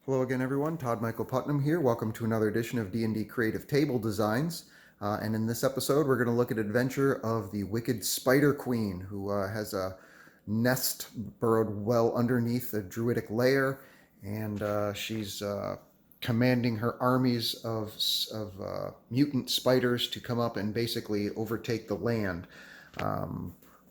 Hello again, everyone. Todd Michael Putnam here. Welcome to another edition of D&D Creative Table Designs. And in this episode, we're going to look at adventure of the wicked Spider Queen, who has a nest burrowed well underneath a druidic lair, and she's commanding her armies of mutant spiders to come up and basically overtake the land.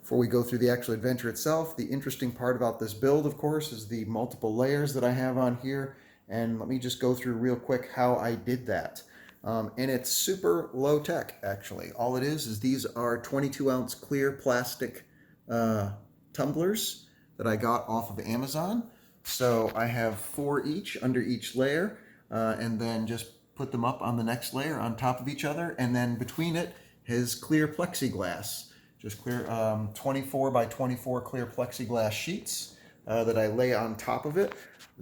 Before we go through the actual adventure itself, the interesting part about this build, of course, is the multiple layers that I have on here. And let me just go through real quick how I did that. And it's super low tech, actually. All it is these are 22-ounce clear plastic tumblers that I got off of Amazon. So I have 4 each under each layer, and then just put them up on the next layer on top of each other. And then between it is clear plexiglass. Just clear 24 by 24 clear plexiglass sheets that I lay on top of it.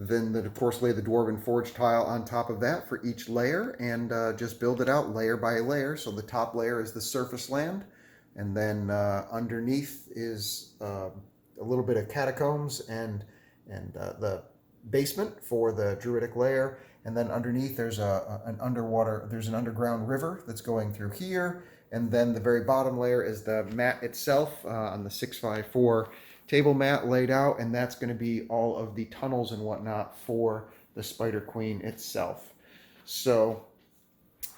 Then, of course, lay the Dwarven Forge tile on top of that for each layer, and just build it out layer by layer. So the top layer is the surface land, and then underneath is a little bit of catacombs and the basement for the druidic layer. And then underneath there's an underground river that's going through here. And then the very bottom layer is the mat itself on the 6x4 table mat laid out, and that's going to be all of the tunnels and whatnot for the Spider Queen itself. So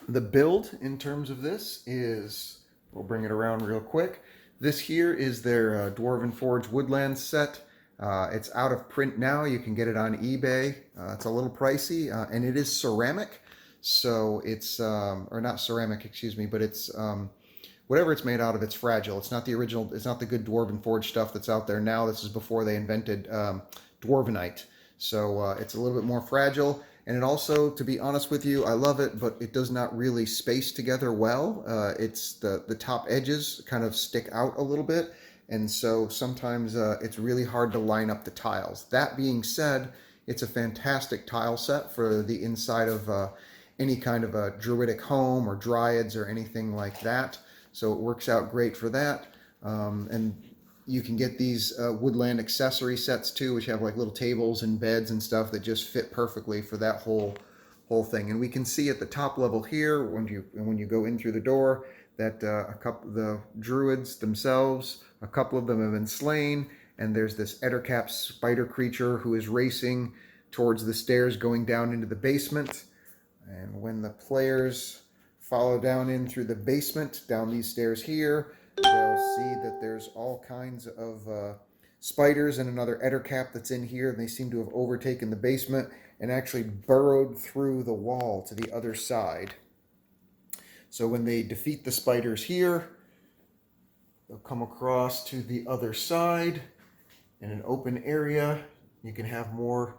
the build in terms of this is, we'll bring it around real quick. This here is their Dwarven Forge Woodland set. It's out of print now. You can get it on eBay. It's a little pricey, and it is ceramic. So it's, or not ceramic, excuse me, but it's, whatever it's made out of, it's fragile. It's not the original, it's not the good Dwarven Forge stuff that's out there now. This is before they invented Dwarvenite. So it's a little bit more fragile. And it also, to be honest with you, I love it, but it does not really space together well. It's the top edges kind of stick out a little bit. And so sometimes it's really hard to line up the tiles. That being said, it's a fantastic tile set for the inside of any kind of a druidic home or dryads or anything like that. So it works out great for that. And you can get these woodland accessory sets too, which have like little tables and beds and stuff that just fit perfectly for that whole thing. And we can see at the top level here, when you go in through the door, that a couple of the druids themselves, a couple of them have been slain, and there's this Ettercap spider creature who is racing towards the stairs going down into the basement. And when the players follow down in through the basement, down these stairs here, they'll see that there's all kinds of spiders and another Ettercap that's in here, and they seem to have overtaken the basement and actually burrowed through the wall to the other side. So when they defeat the spiders here, they'll come across to the other side in an open area. You can have more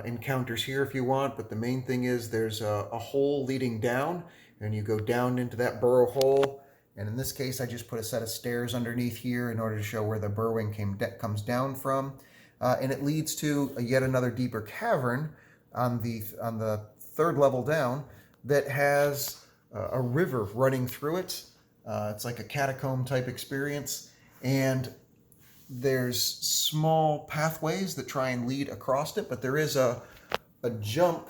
encounters here if you want, but the main thing is there's a hole leading down, and you go down into that burrow hole. And in this case, I just put a set of stairs underneath here in order to show where the burrowing comes down from. And it leads to yet another deeper cavern on the third level down that has a river running through it. It's like a catacomb type experience. And there's small pathways that try and lead across it, but there is a jump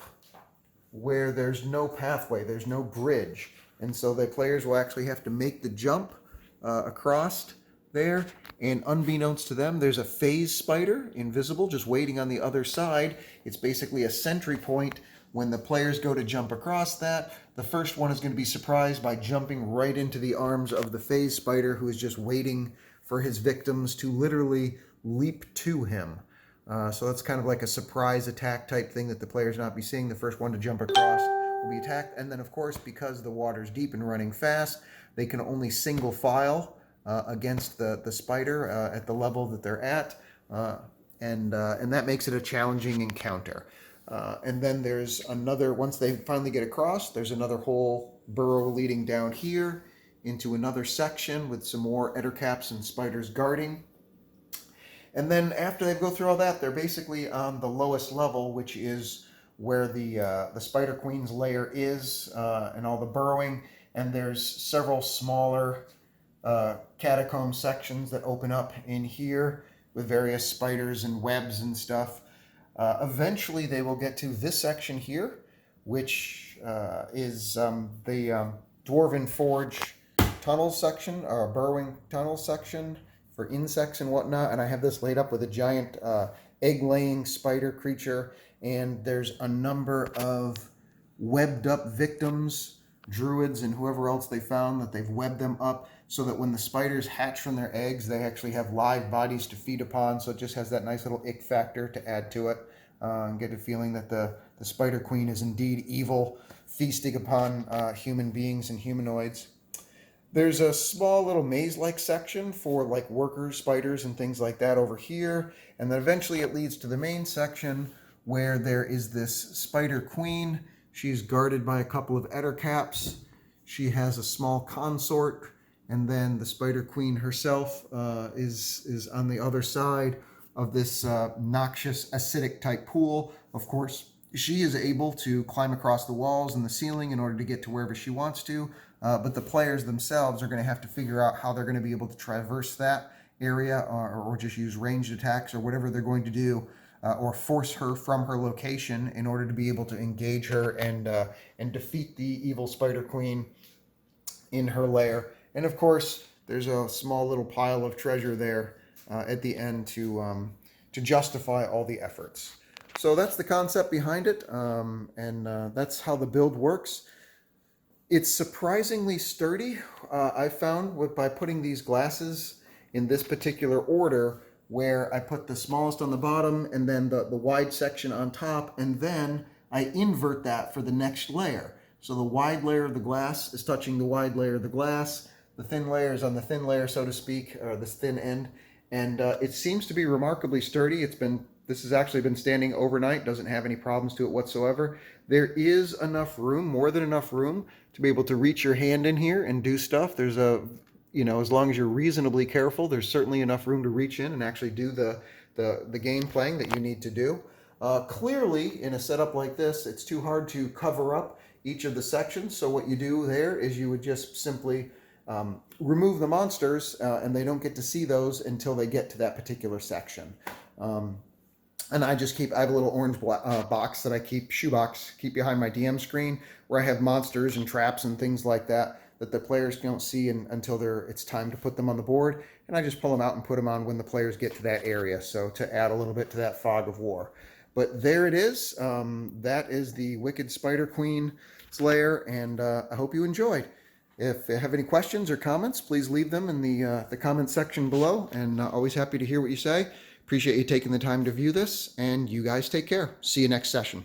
where there's no pathway, there's no bridge. And so the players will actually have to make the jump across there. And unbeknownst to them, there's a phase spider, invisible, just waiting on the other side. It's basically a sentry point. When the players go to jump across that, the first one is going to be surprised by jumping right into the arms of the phase spider, who is just waiting for his victims to literally leap to him. So that's kind of like a surprise attack type thing that the players not be seeing. The first one to jump across will be attacked. And then, of course, because the water's deep and running fast, they can only single file against the spider at the level that they're at. And that makes it a challenging encounter. And then there's another, once they finally get across, there's another whole burrow leading down here into another section with some more Ettercaps and spiders guarding. And then after they go through all that, they're basically on the lowest level, which is where the Spider Queen's lair is, and all the burrowing. And there's several smaller catacomb sections that open up in here with various spiders and webs and stuff. Eventually, they will get to this section here, which is the Dwarven Forge tunnel section, or burrowing tunnel section for insects and whatnot. And I have this laid up with a giant egg-laying spider creature, and there's a number of webbed up victims, druids and whoever else they found, that they've webbed them up so that when the spiders hatch from their eggs, they actually have live bodies to feed upon. So it just has that nice little ick factor to add to it, and get a feeling that the spider queen is indeed evil, feasting upon human beings and humanoids. There's a small little maze-like section for like workers, spiders, and things like that over here. And then eventually it leads to the main section where there is this spider queen. She's guarded by a couple of ettercaps. She has a small consort. And then the spider queen herself is on the other side of this noxious acidic type pool. Of course, she is able to climb across the walls and the ceiling in order to get to wherever she wants to. But the players themselves are going to have to figure out how they're going to be able to traverse that area, or just use ranged attacks or whatever they're going to do, or force her from her location in order to be able to engage her and defeat the evil spider queen in her lair. And of course, there's a small little pile of treasure there at the end to justify all the efforts. So that's the concept behind it, and that's how the build works. It's surprisingly sturdy. I found by putting these glasses in this particular order, where I put the smallest on the bottom and then the wide section on top, and then I invert that for the next layer. So the wide layer of the glass is touching the wide layer of the glass. The thin layer is on the thin layer, so to speak, or this thin end. And it seems to be remarkably sturdy. This has actually been standing overnight, doesn't have any problems to it whatsoever. There is enough room, more than enough room, to be able to reach your hand in here and do stuff. There's as long as you're reasonably careful, there's certainly enough room to reach in and actually do the game playing that you need to do. Clearly, in a setup like this, it's too hard to cover up each of the sections. So what you do there is you would just simply remove the monsters, and they don't get to see those until they get to that particular section. And I have a little orange box that I shoebox behind my DM screen, where I have monsters and traps and things like that the players don't see until it's time to put them on the board. And I just pull them out and put them on when the players get to that area. So to add a little bit to that fog of war. But there it is. That is the Wicked Spider Queen's lair, and I hope you enjoyed. If you have any questions or comments, please leave them in the comment section below, and always happy to hear what you say. Appreciate you taking the time to view this, and you guys take care. See you next session.